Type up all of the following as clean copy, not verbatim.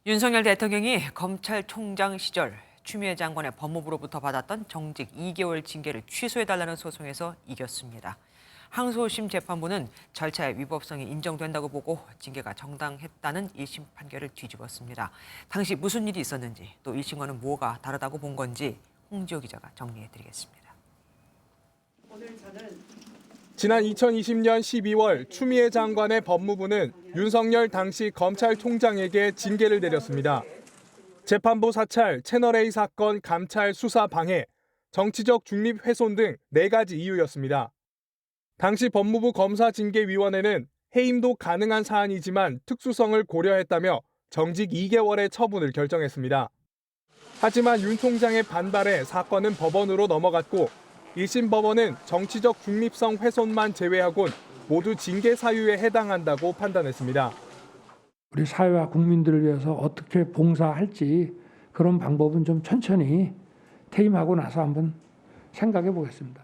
윤석열 대통령이 검찰총장 시절 추미애 장관의 법무부로부터 받았던 정직 2개월 징계를 취소해달라는 소송에서 이겼습니다. 항소심 재판부는 절차의 위법성이 인정된다고 보고 징계가 정당했다는 1심 판결을 뒤집었습니다. 당시 무슨 일이 있었는지 또 1심과는 뭐가 다르다고 본 건지 홍지호 기자가 정리해드리겠습니다. 지난 2020년 12월 추미애 장관의 법무부는 윤석열 당시 검찰총장에게 징계를 내렸습니다. 재판부 사찰, 채널A 사건 감찰 수사 방해, 정치적 중립 훼손 등 4가지 이유였습니다. 당시 법무부 검사징계위원회는 해임도 가능한 사안이지만 특수성을 고려했다며 정직 2개월의 처분을 결정했습니다. 하지만 윤 총장의 반발에 사건은 법원으로 넘어갔고 1심 법원은 정치적 중립성 훼손만 제외하곤 모두 징계 사유에 해당한다고 판단했습니다. 우리 사회와 국민들을 위해서 어떻게 봉사할지 그런 방법은 좀 천천히 퇴임하고 나서 한번 생각해 보겠습니다.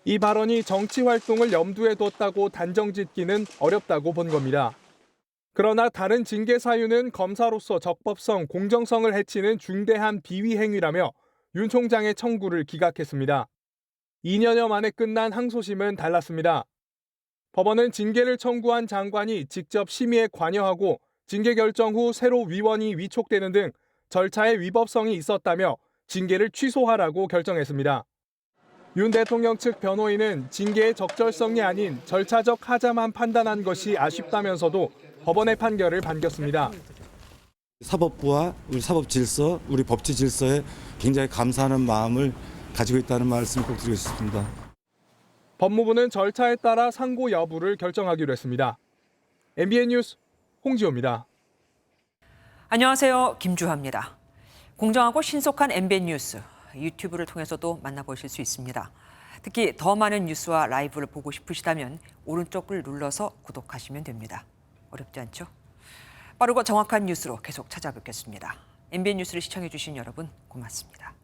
이 발언이 정치 활동을 염두에 뒀다고 단정짓기는 어렵다고 본 겁니다. 그러나 다른 징계 사유는 검사로서 적법성, 공정성을 해치는 중대한 비위 행위라며 윤 총장의 청구를 기각했습니다. 2년여 만에 끝난 항소심은 달랐습니다. 법원은 징계를 청구한 장관이 직접 심의에 관여하고 징계 결정 후 새로 위원이 위촉되는 등 절차에 위법성이 있었다며 징계를 취소하라고 결정했습니다. 윤 대통령 측 변호인은 징계의 적절성이 아닌 절차적 하자만 판단한 것이 아쉽다면서도 법원의 판결을 반겼습니다. 사법부와 우리 사법 질서, 우리 법치 질서에 굉장히 감사하는 마음을 가지고 있다는 말씀을 꼭 드리고 싶습니다. 법무부는 절차에 따라 상고 여부를 결정하기로 했습니다. MBN 뉴스 홍지호입니다. 안녕하세요. 김주하입니다. 공정하고 신속한 MBN 뉴스 유튜브를 통해서도 만나보실 수 있습니다. 특히 더 많은 뉴스와 라이브를 보고 싶으시다면 오른쪽을 눌러서 구독하시면 됩니다. 어렵지 않죠? 빠르고 정확한 뉴스로 계속 찾아뵙겠습니다. MBN 뉴스를 시청해 주신 여러분 고맙습니다.